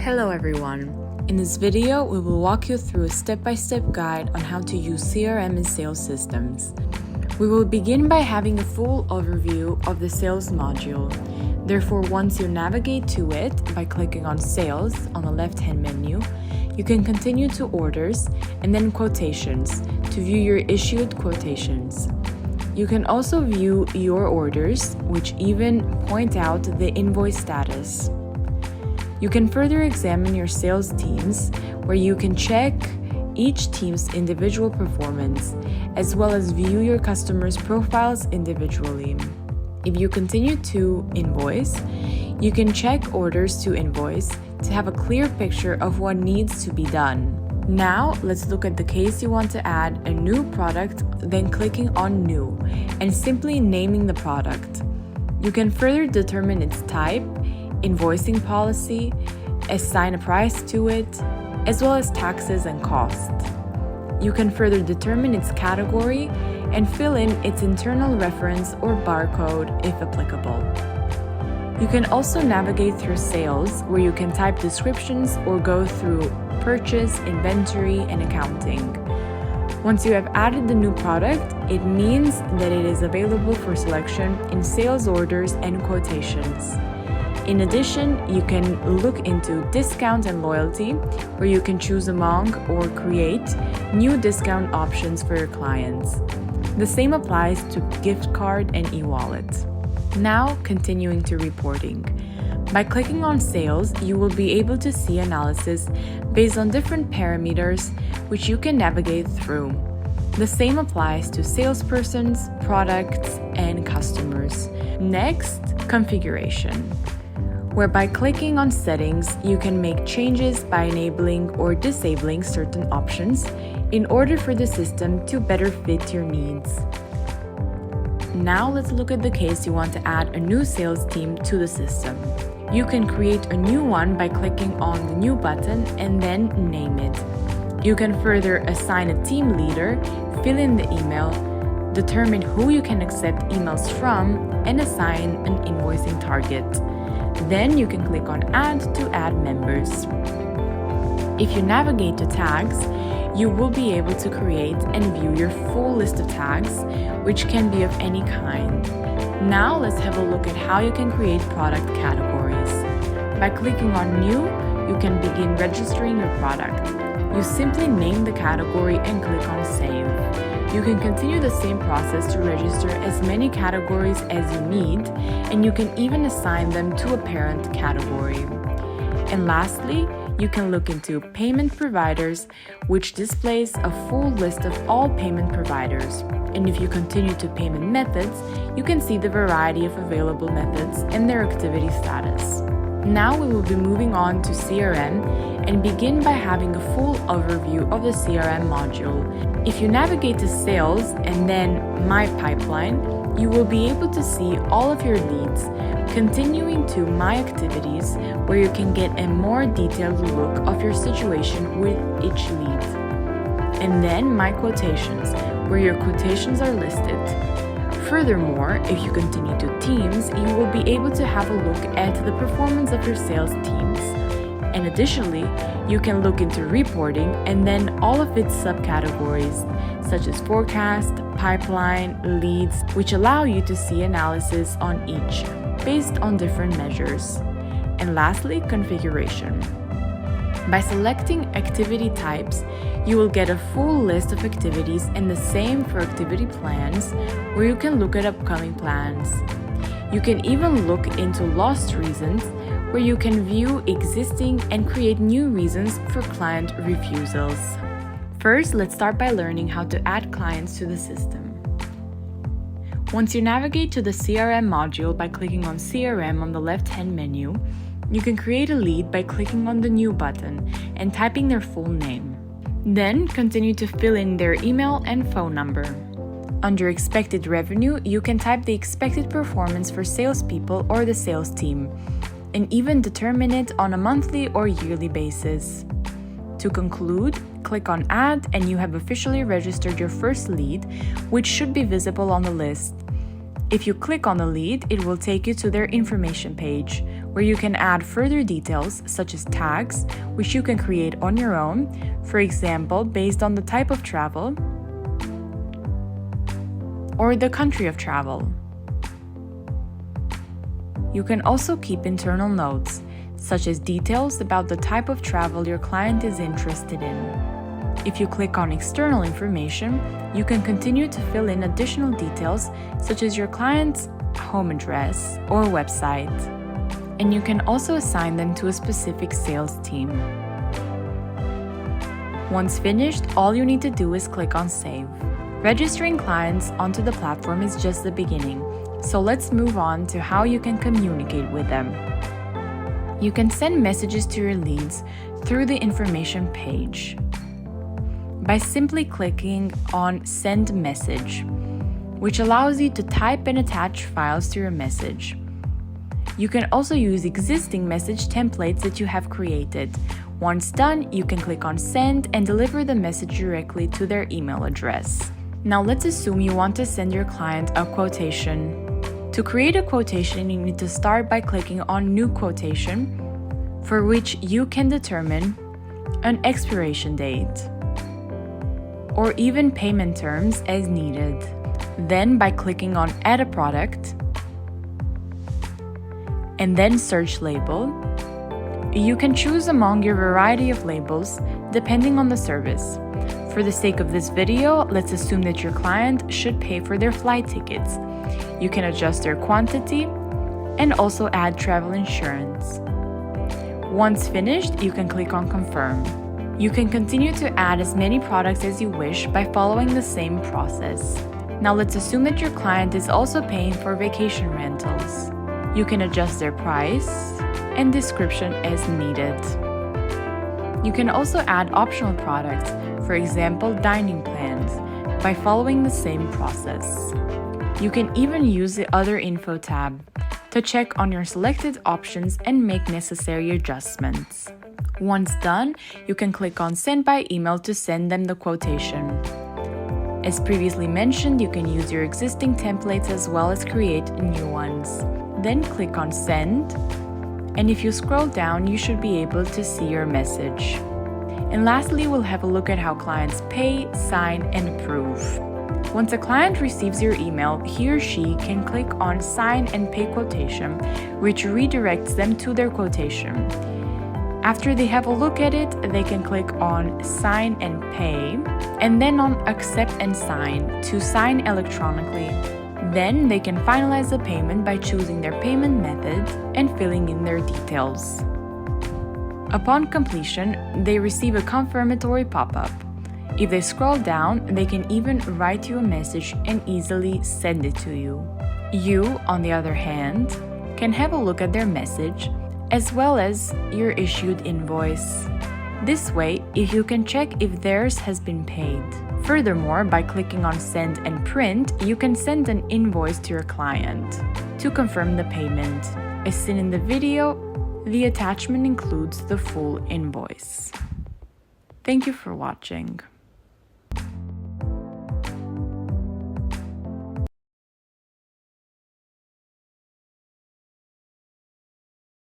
Hello everyone. In this video, we will walk you through a step-by-step guide on how to use CRM and sales systems. We will begin by having a full overview of the sales module. Therefore, once you navigate to it by clicking on Sales on the left-hand menu, you can continue to Orders and then Quotations to view your issued quotations. You can also view your orders, which even point out the invoice status. You can further examine your sales teams, where you can check each team's individual performance, as well as view your customers' profiles individually. If you continue to Invoice, you can check orders to invoice to have a clear picture of what needs to be done. Now, let's look at the case you want to add a new product, then clicking on New, and simply naming the product. You can further determine its type, invoicing policy, assign a price to it, as well as taxes and cost. You can further determine its category and fill in its internal reference or barcode if applicable. You can also navigate through sales, where you can type descriptions or go through purchase, inventory, and accounting. Once you have added the new product, it means that it is available for selection in sales orders and quotations. In addition, you can look into discount and loyalty, where you can choose among or create new discount options for your clients. The same applies to gift card and e-wallet. Now, continuing to reporting. By clicking on Sales, you will be able to see analysis based on different parameters, which you can navigate through. The same applies to salespersons, products, and customers. Next, configuration, where by clicking on Settings, you can make changes by enabling or disabling certain options in order for the system to better fit your needs. Now let's look at the case you want to add a new sales team to the system. You can create a new one by clicking on the New button and then name it. You can further assign a team leader, fill in the email, determine who you can accept emails from, and assign an invoicing target. Then you can click on Add to add members. If you navigate to tags, you will be able to create and view your full list of tags, which can be of any kind. Now let's have a look at how you can create product categories. By clicking on New, you can begin registering your product. You simply name the category and click on Save. You can continue the same process to register as many categories as you need, and you can even assign them to a parent category. And lastly, you can look into Payment Providers, which displays a full list of all payment providers. And if you continue to Payment Methods, you can see the variety of available methods and their activity status. Now we will be moving on to CRM and begin by having a full overview of the CRM module. If you navigate to Sales and then My Pipeline, you will be able to see all of your leads. Continuing to My Activities, where you can get a more detailed look of your situation with each lead. And then My Quotations, where your quotations are listed. Furthermore, if you continue to Teams, you will be able to have a look at the performance of your sales teams. And additionally, you can look into reporting and then all of its subcategories, such as forecast, pipeline, leads, which allow you to see analysis on each, based on different measures. And lastly, configuration. By selecting activity types, you will get a full list of activities, and the same for activity plans, where you can look at upcoming plans. You can even look into lost reasons, where you can view existing and create new reasons for client refusals. First, let's start by learning how to add clients to the system. Once you navigate to the CRM module by clicking on CRM on the left-hand menu, you can create a lead by clicking on the New button and typing their full name. Then continue to fill in their email and phone number. Under Expected Revenue, you can type the expected performance for salespeople or the sales team, and even determine it on a monthly or yearly basis. To conclude, click on Add and you have officially registered your first lead, which should be visible on the list. If you click on the lead, it will take you to their information page, where you can add further details such as tags, which you can create on your own, for example, based on the type of travel or the country of travel. You can also keep internal notes, such as details about the type of travel your client is interested in. If you click on external information, you can continue to fill in additional details such as your client's home address or website. And you can also assign them to a specific sales team. Once finished, all you need to do is click on Save. Registering clients onto the platform is just the beginning, so let's move on to how you can communicate with them. You can send messages to your leads through the information page by simply clicking on Send Message, which allows you to type and attach files to your message. You can also use existing message templates that you have created. Once done, you can click on Send and deliver the message directly to their email address. Now let's assume you want to send your client a quotation. To create a quotation, you need to start by clicking on New Quotation, for which you can determine an expiration date or even payment terms as needed. Then by clicking on Add a Product and then Search Label, you can choose among your variety of labels depending on the service. For the sake of this video, let's assume that your client should pay for their flight tickets. You can adjust their quantity and also add travel insurance. Once finished, you can click on Confirm. You can continue to add as many products as you wish by following the same process. Now let's assume that your client is also paying for vacation rentals. You can adjust their price and description as needed. You can also add optional products, for example, dining plans, by following the same process. You can even use the Other Info tab to check on your selected options and make necessary adjustments. Once done, you can click on Send by email to send them the quotation. As previously mentioned, you can use your existing templates as well as create new ones. Then click on Send, and if you scroll down, you should be able to see your message. And lastly, we'll have a look at how clients pay, sign, and approve. Once a client receives your email, he or she can click on Sign and Pay Quotation, which redirects them to their quotation. After they have a look at it, they can click on Sign and Pay, and then on Accept and Sign to sign electronically. Then they can finalize the payment by choosing their payment method and filling in their details. Upon completion, they receive a confirmatory pop-up. If they scroll down, they can even write you a message and easily send it to you. You, on the other hand, can have a look at their message as well as your issued invoice. This way, you can check if theirs has been paid. Furthermore, by clicking on Send and Print, you can send an invoice to your client to confirm the payment. As seen in the video, the attachment includes the full invoice. Thank you for watching.